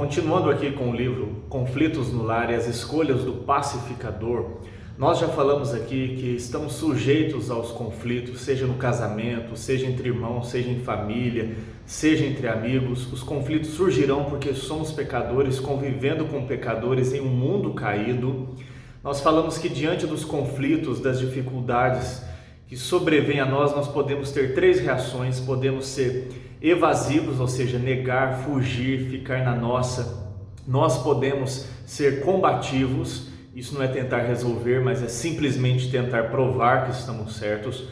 Continuando aqui com o livro Conflitos no Lar e as Escolhas do Pacificador, nós já falamos aqui que estamos sujeitos aos conflitos, seja no casamento, seja entre irmãos, seja em família, seja entre amigos. Os conflitos surgirão porque somos pecadores, convivendo com pecadores em um mundo caído. Nós falamos que diante dos conflitos, das dificuldades que sobrevêm a nós podemos ter três reações. Podemos ser evasivos, ou seja, negar, fugir, ficar na nossa. Nós podemos ser combativos, isso não é tentar resolver, mas é simplesmente tentar provar que estamos certos.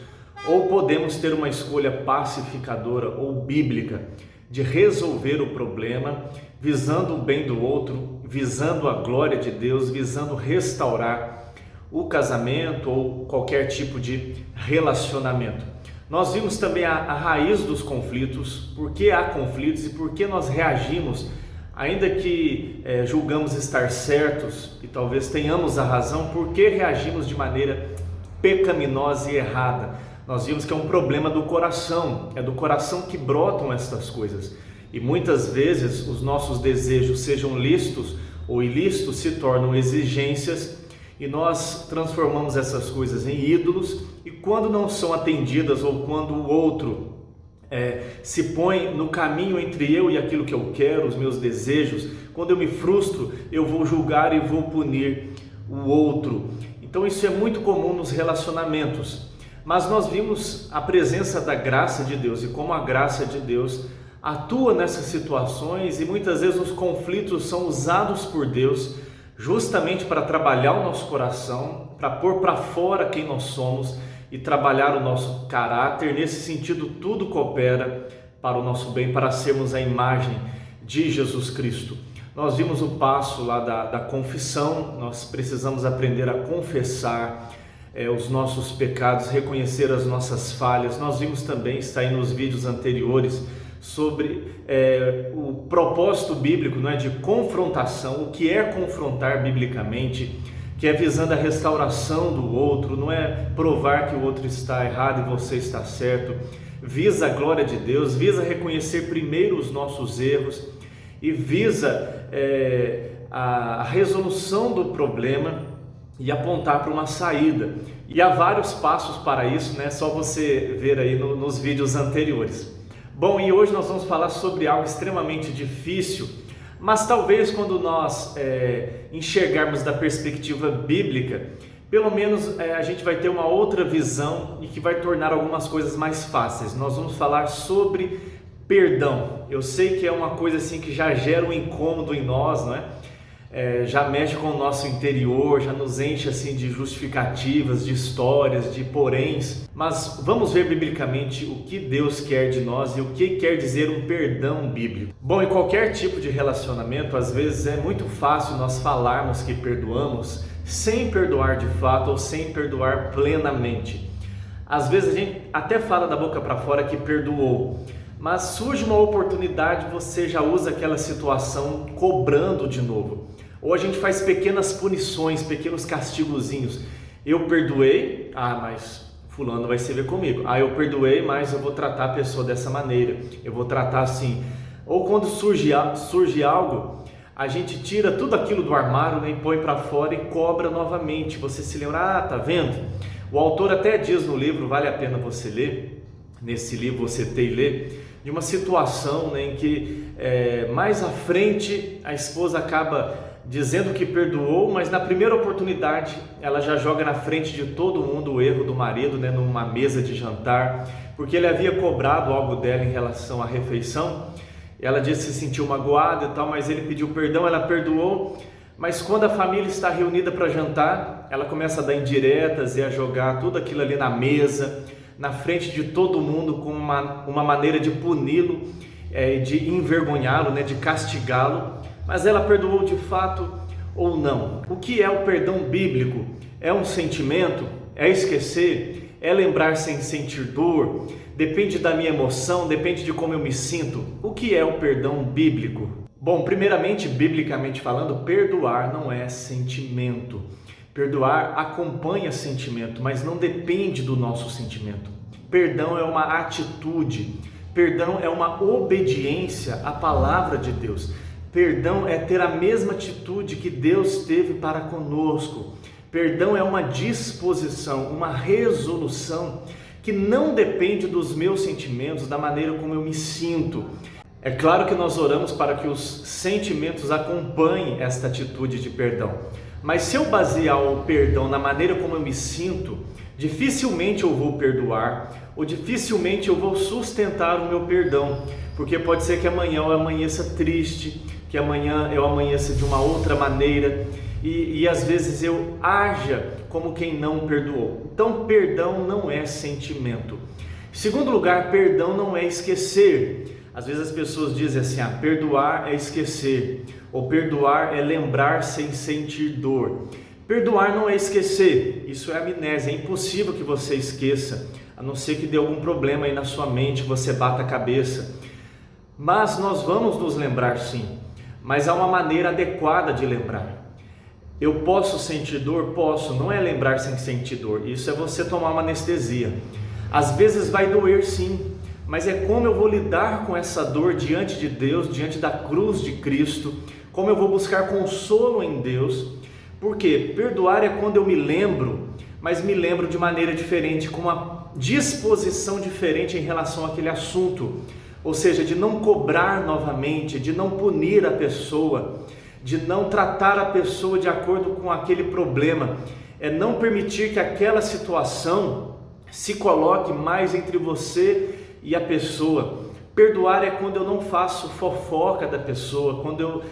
Ou podemos ter uma escolha pacificadora ou bíblica, de resolver o problema, visando o bem do outro, visando a glória de Deus, visando restaurar o casamento ou qualquer tipo de relacionamento. Nós vimos também a raiz dos conflitos, por que há conflitos e por que nós reagimos, ainda que julgamos estar certos e talvez tenhamos a razão, por que reagimos de maneira pecaminosa e errada. Nós vimos que é um problema do coração, é do coração que brotam estas coisas. E muitas vezes os nossos desejos, sejam lícitos ou ilícitos, se tornam exigências e nós transformamos essas coisas em ídolos, e quando não são atendidas ou quando o outro se põe no caminho entre eu e aquilo que eu quero, os meus desejos, quando eu me frustro, eu vou julgar e vou punir o outro. Então isso é muito comum nos relacionamentos. Mas nós vimos a presença da graça de Deus e como a graça de Deus atua nessas situações, e muitas vezes os conflitos são usados por Deus justamente para trabalhar o nosso coração, para pôr para fora quem nós somos e trabalhar o nosso caráter. Nesse sentido, tudo coopera para o nosso bem, para sermos a imagem de Jesus Cristo. Nós vimos o passo lá da confissão. Nós precisamos aprender a confessar os nossos pecados, reconhecer as nossas falhas. Nós vimos também, está aí nos vídeos anteriores, sobre o propósito bíblico, não é, de confrontação, o que é confrontar biblicamente, que é visando a restauração do outro, não é provar que o outro está errado e você está certo, visa a glória de Deus, visa reconhecer primeiro os nossos erros e visa a resolução do problema e apontar para uma saída. E há vários passos para isso, né? Só você ver aí nos vídeos anteriores. Bom, e hoje nós vamos falar sobre algo extremamente difícil, mas talvez quando nós enxergarmos da perspectiva bíblica, pelo menos a gente vai ter uma outra visão e que vai tornar algumas coisas mais fáceis. Nós vamos falar sobre perdão. Eu sei que é uma coisa assim que já gera um incômodo em nós, não é? Já mexe com o nosso interior, já nos enche assim de justificativas, de histórias, de poréns. Mas vamos ver biblicamente o que Deus quer de nós e o que quer dizer um perdão bíblico. Bom, em qualquer tipo de relacionamento, às vezes é muito fácil nós falarmos que perdoamos sem perdoar de fato ou sem perdoar plenamente. Às vezes a gente até fala da boca para fora que perdoou, mas surge uma oportunidade, você já usa aquela situação cobrando de novo. Ou a gente faz pequenas punições, pequenos castigozinhos. Eu perdoei, mas fulano vai se ver comigo. Eu perdoei, mas eu vou tratar a pessoa dessa maneira, eu vou tratar assim. Ou quando surge algo, a gente tira tudo aquilo do armário, né, e põe para fora e cobra novamente. Você se lembra, tá vendo? O autor até diz no livro, vale a pena você ler, nesse livro você ter e ler, de uma situação, né, em que mais à frente a esposa acaba dizendo que perdoou, mas na primeira oportunidade ela já joga na frente de todo mundo o erro do marido, né, numa mesa de jantar, porque ele havia cobrado algo dela em relação à refeição. Ela disse que se sentiu magoada e tal, mas ele pediu perdão, ela perdoou. Mas quando a família está reunida para jantar, ela começa a dar indiretas e a jogar tudo aquilo ali na mesa, na frente de todo mundo, com uma maneira de puni-lo, de envergonhá-lo, né, de castigá-lo. Mas ela perdoou de fato ou não? O que é o perdão bíblico? É um sentimento? É esquecer? É lembrar sem sentir dor? Depende da minha emoção? Depende de como eu me sinto? O que é o perdão bíblico? Bom, primeiramente, biblicamente falando, perdoar não é sentimento. Perdoar acompanha sentimento, mas não depende do nosso sentimento. Perdão é uma atitude, perdão é uma obediência à palavra de Deus. Perdão é ter a mesma atitude que Deus teve para conosco. Perdão é uma disposição, uma resolução que não depende dos meus sentimentos, da maneira como eu me sinto. É claro que nós oramos para que os sentimentos acompanhem esta atitude de perdão. Mas se eu basear o perdão na maneira como eu me sinto, dificilmente eu vou perdoar, ou dificilmente eu vou sustentar o meu perdão, porque pode ser que amanhã eu amanheça triste, que amanhã eu amanheça de uma outra maneira, e às vezes eu haja como quem não perdoou. Então, perdão não é sentimento. Em segundo lugar, perdão não é esquecer. Às vezes as pessoas dizem assim, perdoar é esquecer, ou perdoar é lembrar sem sentir dor. Perdoar não é esquecer, isso é amnésia, é impossível que você esqueça, a não ser que dê algum problema aí na sua mente, você bata a cabeça. Mas nós vamos nos lembrar sim, mas há uma maneira adequada de lembrar. Eu posso sentir dor? Posso, não é lembrar sem sentir dor, isso é você tomar uma anestesia. Às vezes vai doer sim, mas é como eu vou lidar com essa dor diante de Deus, diante da cruz de Cristo, como eu vou buscar consolo em Deus. Porque perdoar é quando eu me lembro, mas me lembro de maneira diferente, com uma disposição diferente em relação àquele assunto, ou seja, de não cobrar novamente, de não punir a pessoa, de não tratar a pessoa de acordo com aquele problema, é não permitir que aquela situação se coloque mais entre você e a pessoa. Perdoar é quando eu não faço fofoca da pessoa, quando eu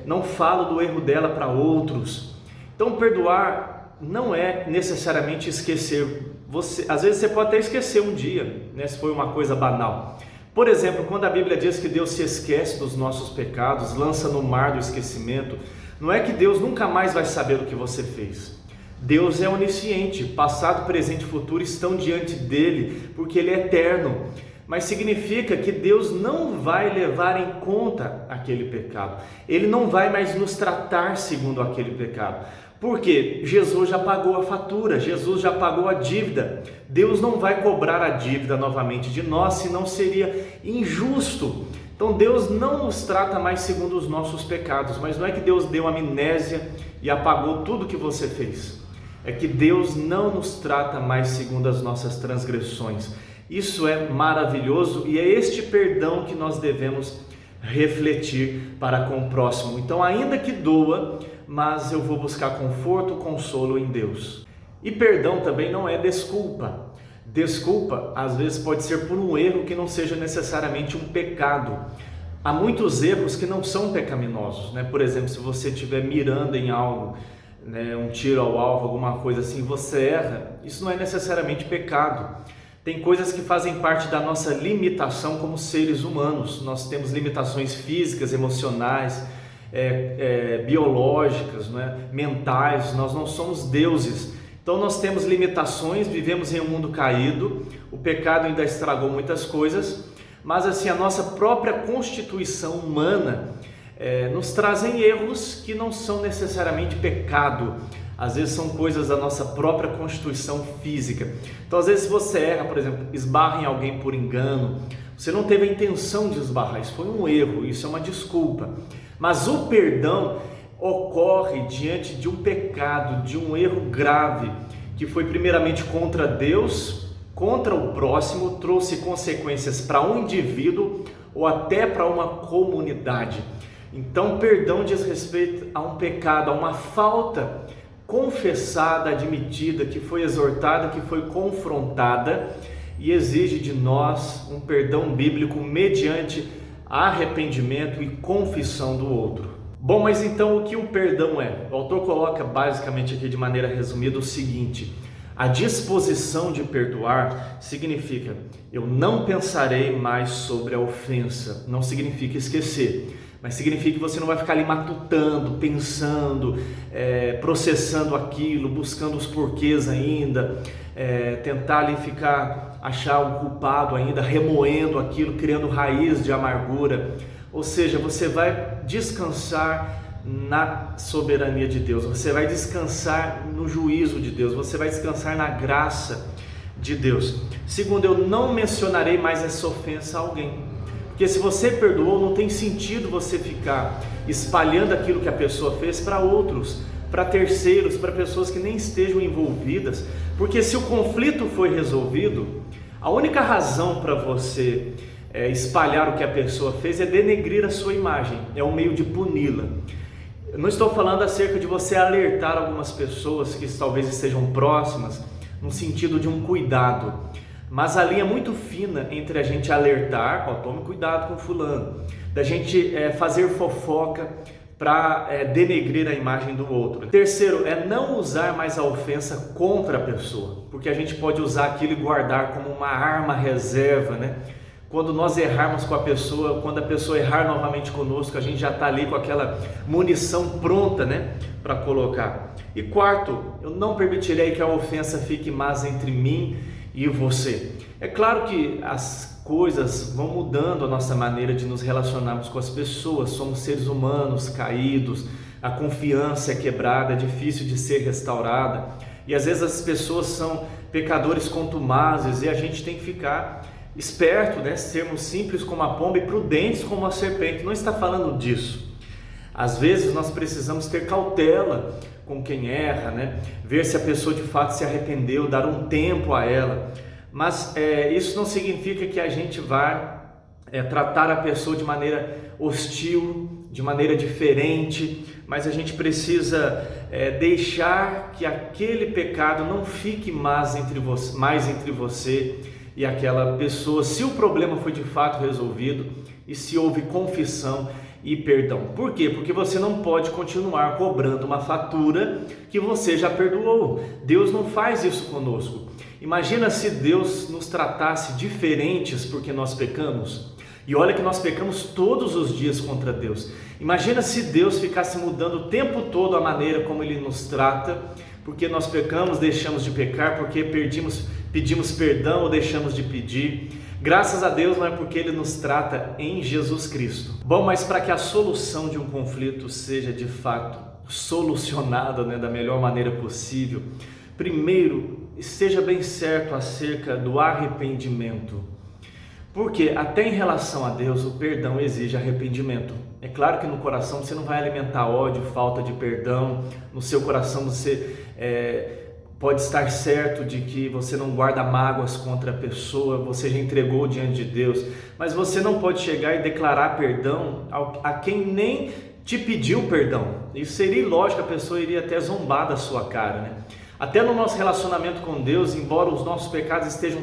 não falo do erro dela para outros. Então, perdoar não é necessariamente esquecer. Às vezes você pode até esquecer um dia, né, se foi uma coisa banal. Por exemplo, quando a Bíblia diz que Deus se esquece dos nossos pecados, lança no mar do esquecimento, não é que Deus nunca mais vai saber o que você fez. Deus é onisciente, passado, presente e futuro estão diante dele, porque ele é eterno. Mas significa que Deus não vai levar em conta aquele pecado. Ele não vai mais nos tratar segundo aquele pecado. Porque Jesus já pagou a fatura, Jesus já pagou a dívida. Deus não vai cobrar a dívida novamente de nós, senão seria injusto. Então Deus não nos trata mais segundo os nossos pecados, mas não é que Deus deu amnésia e apagou tudo que você fez. É que Deus não nos trata mais segundo as nossas transgressões. Isso é maravilhoso e é este perdão que nós devemos refletir para com o próximo. Então, ainda que doa, mas eu vou buscar conforto, consolo em Deus. E perdão também não é desculpa. Desculpa, às vezes, pode ser por um erro que não seja necessariamente um pecado. Há muitos erros que não são pecaminosos, né? Por exemplo, se você estiver mirando em algo, né, um tiro ao alvo, alguma coisa assim, você erra, isso não é necessariamente pecado. Tem coisas que fazem parte da nossa limitação como seres humanos. Nós temos limitações físicas, emocionais, biológicas, né, mentais. Nós não somos deuses. Então nós temos limitações, vivemos em um mundo caído. O pecado ainda estragou muitas coisas, mas assim, a nossa própria constituição humana nos trazem erros que não são necessariamente pecado. Às vezes são coisas da nossa própria constituição física. Então às vezes você erra, por exemplo, esbarra em alguém por engano, você não teve a intenção de esbarrar, isso foi um erro, isso é uma desculpa. Mas o perdão ocorre diante de um pecado, de um erro grave, que foi primeiramente contra Deus, contra o próximo, trouxe consequências para um indivíduo ou até para uma comunidade. Então perdão diz respeito a um pecado, a uma falta confessada, admitida, que foi exortada, que foi confrontada e exige de nós um perdão bíblico mediante arrependimento e confissão do outro. Bom, mas então o que o perdão é? O autor coloca basicamente aqui de maneira resumida o seguinte: a disposição de perdoar significa eu não pensarei mais sobre a ofensa, não significa esquecer. Mas significa que você não vai ficar ali matutando, pensando, processando aquilo, buscando os porquês ainda, tentar ali achar o culpado ainda, remoendo aquilo, criando raiz de amargura. Ou seja, você vai descansar na soberania de Deus, você vai descansar no juízo de Deus, você vai descansar na graça de Deus. Segundo, eu não mencionarei mais essa ofensa a alguém. Porque se você perdoou, não tem sentido você ficar espalhando aquilo que a pessoa fez para outros, para terceiros, para pessoas que nem estejam envolvidas. Porque se o conflito foi resolvido, a única razão para você espalhar o que a pessoa fez é denegrir a sua imagem, é um meio de puni-la. Eu não estou falando acerca de você alertar algumas pessoas que talvez estejam próximas, no sentido de um cuidado, mas a linha é muito fina entre a gente alertar, tome cuidado com fulano, da gente fazer fofoca para denegrir a imagem do outro. Terceiro, é não usar mais a ofensa contra a pessoa, porque a gente pode usar aquilo e guardar como uma arma reserva, né? Quando nós errarmos com a pessoa, quando a pessoa errar novamente conosco, a gente já está ali com aquela munição pronta, né, para colocar. E quarto, eu não permitirei que a ofensa fique mais entre mim e você. É claro que as coisas vão mudando a nossa maneira de nos relacionarmos com as pessoas, somos seres humanos caídos, a confiança é quebrada, é difícil de ser restaurada, e às vezes as pessoas são pecadores contumazes e a gente tem que ficar esperto, né? Sermos simples como a pomba e prudentes como a serpente. Não está falando disso. Às vezes nós precisamos ter cautela com quem erra, né? Ver se a pessoa de fato se arrependeu, dar um tempo a ela. Mas isso não significa que a gente vai tratar a pessoa de maneira hostil, de maneira diferente, mas a gente precisa deixar que aquele pecado não fique mais entre você e aquela pessoa, se o problema foi de fato resolvido e se houve confissão e perdão. Por quê? Porque você não pode continuar cobrando uma fatura que você já perdoou. Deus não faz isso conosco. Imagina se Deus nos tratasse diferentes porque nós pecamos. E olha que nós pecamos todos os dias contra Deus. Imagina se Deus ficasse mudando o tempo todo a maneira como Ele nos trata, porque nós pecamos, deixamos de pecar, porque pedimos perdão ou deixamos de pedir. Graças a Deus, não é porque Ele nos trata em Jesus Cristo. Bom, mas para que a solução de um conflito seja de fato solucionada, né, da melhor maneira possível, primeiro, esteja bem certo acerca do arrependimento. Porque até em relação a Deus, o perdão exige arrependimento. É claro que no coração você não vai alimentar ódio, falta de perdão. No seu coração você pode estar certo de que você não guarda mágoas contra a pessoa, você já entregou diante de Deus. Mas você não pode chegar e declarar perdão a quem nem te pediu perdão. Isso seria ilógico, a pessoa iria até zombar da sua cara, né? Até no nosso relacionamento com Deus, embora os nossos pecados estejam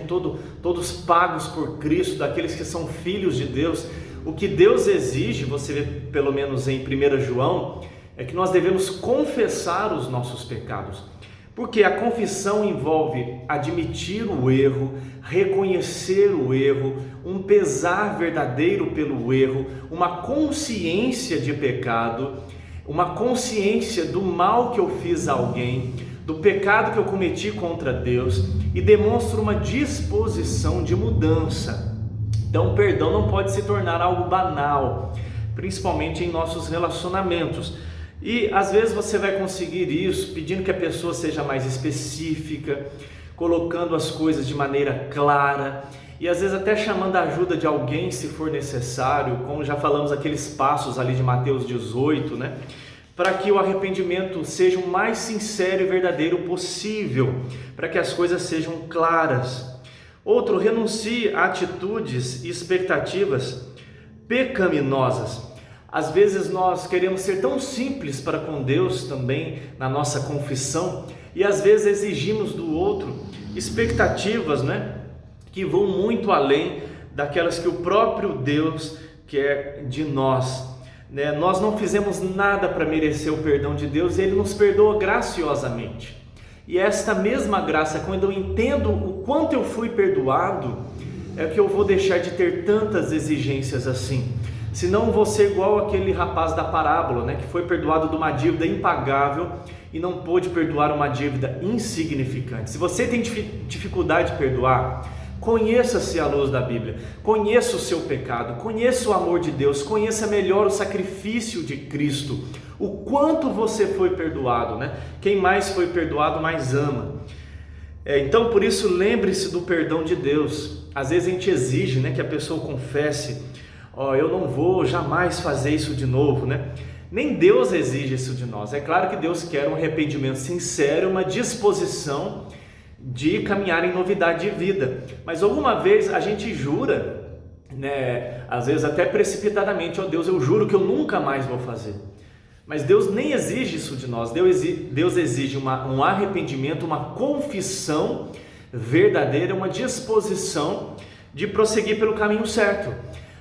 todos pagos por Cristo, daqueles que são filhos de Deus, o que Deus exige, você vê pelo menos em 1 João, é que nós devemos confessar os nossos pecados. Porque a confissão envolve admitir o erro, reconhecer o erro, um pesar verdadeiro pelo erro, uma consciência de pecado, uma consciência do mal que eu fiz a alguém, do pecado que eu cometi contra Deus, e demonstra uma disposição de mudança. Então, o perdão não pode se tornar algo banal, principalmente em nossos relacionamentos. E às vezes você vai conseguir isso pedindo que a pessoa seja mais específica, colocando as coisas de maneira clara, e às vezes até chamando a ajuda de alguém se for necessário, como já falamos aqueles passos ali de Mateus 18, né? Para que o arrependimento seja o mais sincero e verdadeiro possível, para que as coisas sejam claras. Outro, renuncie a atitudes e expectativas pecaminosas. Às vezes nós queremos ser tão simples para com Deus também na nossa confissão, e às vezes exigimos do outro expectativas, né, que vão muito além daquelas que o próprio Deus quer de nós. Nós não fizemos nada para merecer o perdão de Deus, e Ele nos perdoa graciosamente. E esta mesma graça, quando eu entendo o quanto eu fui perdoado, é que eu vou deixar de ter tantas exigências assim. Senão vou ser igual aquele rapaz da parábola, né, que foi perdoado de uma dívida impagável e não pôde perdoar uma dívida insignificante. Se você tem dificuldade de perdoar, conheça-se à luz da Bíblia, conheça o seu pecado, conheça o amor de Deus, conheça melhor o sacrifício de Cristo, o quanto você foi perdoado, né? Quem mais foi perdoado mais ama. Então, por isso, lembre-se do perdão de Deus. Às vezes a gente exige, né, que a pessoa confesse ó, eu não vou jamais fazer isso de novo, né? Nem Deus exige isso de nós. É claro que Deus quer um arrependimento sincero, uma disposição de caminhar em novidade de vida. Mas alguma vez a gente jura, né, às vezes até precipitadamente, ó Deus, eu juro que eu nunca mais vou fazer. Mas Deus nem exige isso de nós. Deus exige um arrependimento, uma confissão verdadeira, uma disposição de prosseguir pelo caminho certo.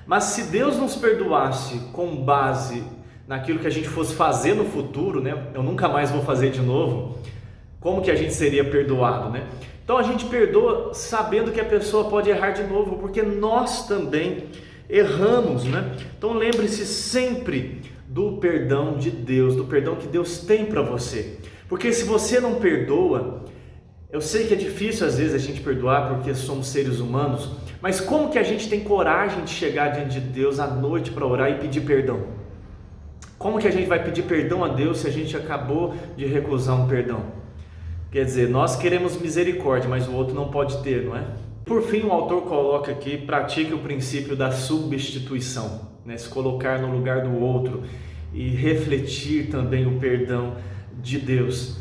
Mas se Deus nos perdoasse com base naquilo que a gente fosse fazer no futuro, né? Eu nunca mais vou fazer de novo. Como que a gente seria perdoado, né? Então a gente perdoa sabendo que a pessoa pode errar de novo, porque nós também erramos, né? Então lembre-se sempre do perdão de Deus, do perdão que Deus tem para você. Porque se você não perdoa, eu sei que é difícil às vezes a gente perdoar porque somos seres humanos, mas como que a gente tem coragem de chegar diante de Deus à noite para orar e pedir perdão? Como que a gente vai pedir perdão a Deus se a gente acabou de recusar um perdão? Quer dizer, nós queremos misericórdia, mas o outro não pode ter, não é? Por fim, o autor coloca aqui, pratique o princípio da substituição, né? Se colocar no lugar do outro e refletir também o perdão de Deus.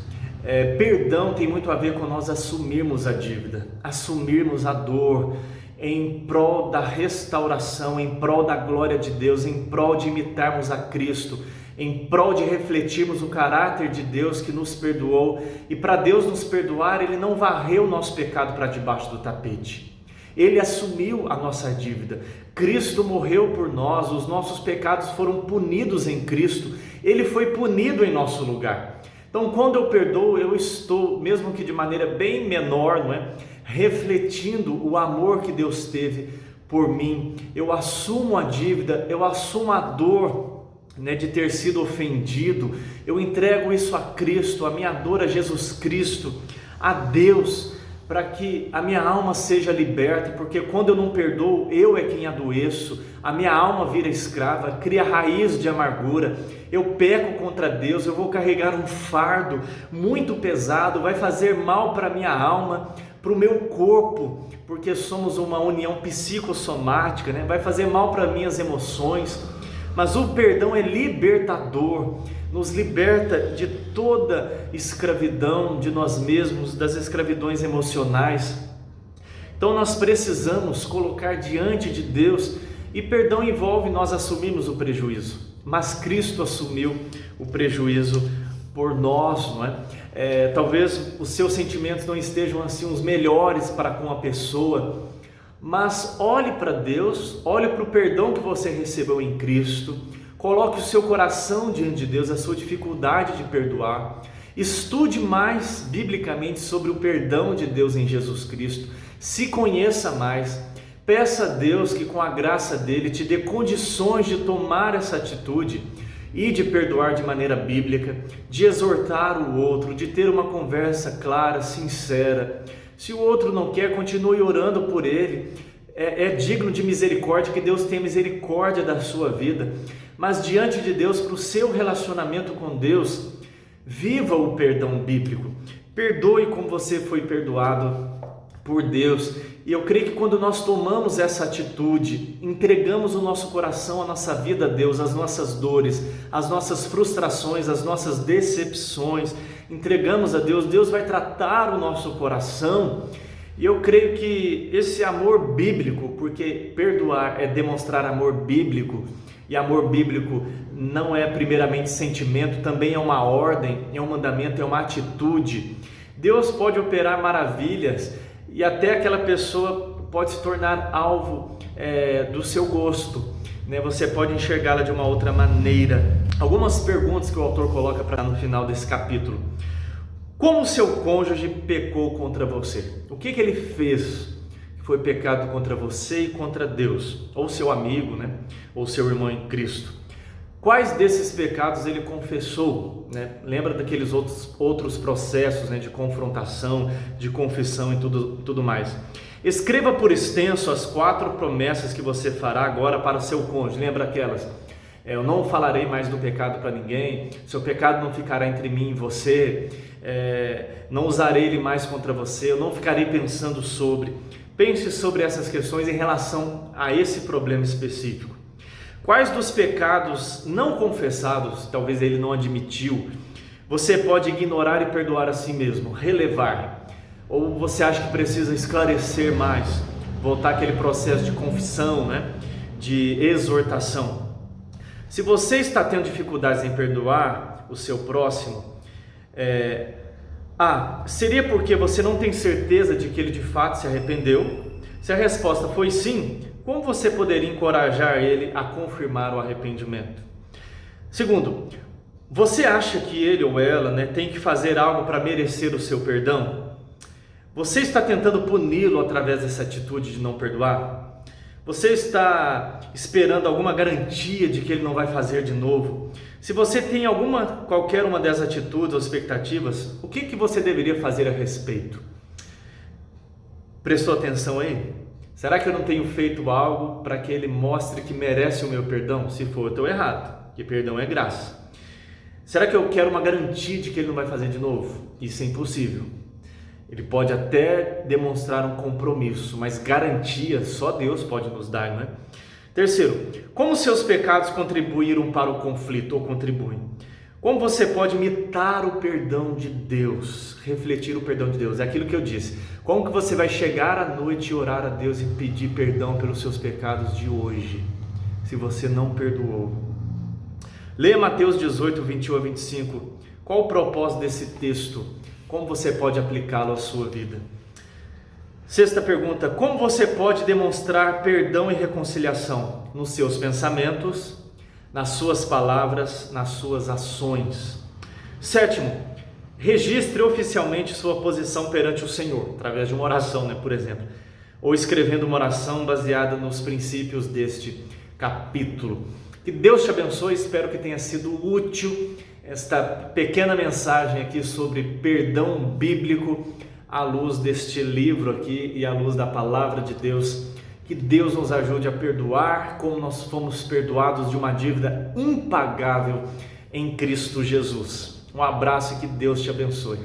Perdão tem muito a ver com nós assumirmos a dívida, assumirmos a dor em prol da restauração, em prol da glória de Deus, em prol de imitarmos a Cristo, em prol de refletirmos o caráter de Deus que nos perdoou. E para Deus nos perdoar, Ele não varreu o nosso pecado para debaixo do tapete. Ele assumiu a nossa dívida. Cristo morreu por nós, os nossos pecados foram punidos em Cristo. Ele foi punido em nosso lugar. Então, quando eu perdoo, eu estou, mesmo que de maneira bem menor, não é? Refletindo o amor que Deus teve por mim. Eu assumo a dívida, eu assumo a dor, né, de ter sido ofendido. Eu entrego isso a Cristo, a minha dor a Jesus Cristo, a Deus, para que a minha alma seja liberta, porque quando eu não perdoo, eu é quem adoeço, a minha alma vira escrava, cria raiz de amargura, eu peco contra Deus, eu vou carregar um fardo muito pesado, vai fazer mal para a minha alma, para o meu corpo, porque somos uma união psicossomática, né? Vai fazer mal para minhas emoções. Mas o perdão é libertador, nos liberta de toda escravidão de nós mesmos, das escravidões emocionais. Então nós precisamos colocar diante de Deus, e perdão envolve nós assumirmos o prejuízo, mas Cristo assumiu o prejuízo por nós, não é? Talvez os seus sentimentos não estejam assim os melhores para com a pessoa, mas olhe para Deus, olhe para o perdão que você recebeu em Cristo, coloque o seu coração diante de Deus, a sua dificuldade de perdoar, estude mais biblicamente sobre o perdão de Deus em Jesus Cristo, se conheça mais, peça a Deus que com a graça dele te dê condições de tomar essa atitude e de perdoar de maneira bíblica, de exortar o outro, de ter uma conversa clara, sincera. Se o outro não quer, continue orando por ele. É digno de misericórdia, que Deus tenha misericórdia da sua vida. Mas diante de Deus, para o seu relacionamento com Deus, viva o perdão bíblico. Perdoe como você foi perdoado por Deus. E eu creio que quando nós tomamos essa atitude, entregamos o nosso coração, a nossa vida a Deus, as nossas dores, as nossas frustrações, as nossas decepções, entregamos a Deus, Deus vai tratar o nosso coração. E eu creio que esse amor bíblico, porque perdoar é demonstrar amor bíblico, e amor bíblico não é primeiramente sentimento, também é uma ordem, é um mandamento, é uma atitude. Deus pode operar maravilhas e até aquela pessoa pode se tornar alvo do seu gosto, né? Você pode enxergá-la de uma outra maneira. Algumas perguntas que o autor coloca para no final desse capítulo. Como o seu cônjuge pecou contra você? O que ele fez que foi pecado contra você e contra Deus? Ou seu amigo, né? Ou seu irmão em Cristo? Quais desses pecados ele confessou, né? Lembra daqueles outros processos, né? De confrontação, de confissão e tudo mais. Escreva por extenso as 4 promessas que você fará agora para o seu cônjuge. Lembra aquelas? Eu não falarei mais do pecado para ninguém, seu pecado não ficará entre mim e você, não usarei ele mais contra você, eu não ficarei pensando sobre. Pense sobre essas questões em relação a esse problema específico. Quais dos pecados não confessados, talvez ele não admitiu, você pode ignorar e perdoar a si mesmo, relevar? Ou você acha que precisa esclarecer mais, voltar àquele processo de confissão, né? De exortação? Se você está tendo dificuldades em perdoar o seu próximo, seria porque você não tem certeza de que ele de fato se arrependeu? Se a resposta foi sim, como você poderia encorajar ele a confirmar o arrependimento? Segundo, você acha que ele ou ela, tem que fazer algo para merecer o seu perdão? Você está tentando puni-lo através dessa atitude de não perdoar? Você está esperando alguma garantia de que ele não vai fazer de novo? Se você tem qualquer uma dessas atitudes ou expectativas, o que você deveria fazer a respeito? Prestou atenção aí? Será que eu não tenho feito algo para que ele mostre que merece o meu perdão? Se for, eu estou errado, porque perdão é graça. Será que eu quero uma garantia de que ele não vai fazer de novo? Isso é impossível. Ele pode até demonstrar um compromisso, mas garantia só Deus pode nos dar, não é? Terceiro, como seus pecados contribuíram para o conflito ou contribuem? Como você pode imitar o perdão de Deus, refletir o perdão de Deus? É aquilo que eu disse. Como que você vai chegar à noite e orar a Deus e pedir perdão pelos seus pecados de hoje, se você não perdoou? Leia Mateus 18, 21 a 25. Qual o propósito desse texto? Como você pode aplicá-lo à sua vida? Sexta pergunta, como você pode demonstrar perdão e reconciliação? Nos seus pensamentos, nas suas palavras, nas suas ações. Sétimo, registre oficialmente sua posição perante o Senhor, através de uma oração, por exemplo, ou escrevendo uma oração baseada nos princípios deste capítulo. Que Deus te abençoe, espero que tenha sido útil esta pequena mensagem aqui sobre perdão bíblico à luz deste livro aqui e à luz da palavra de Deus. Que Deus nos ajude a perdoar como nós fomos perdoados de uma dívida impagável em Cristo Jesus. Um abraço e que Deus te abençoe.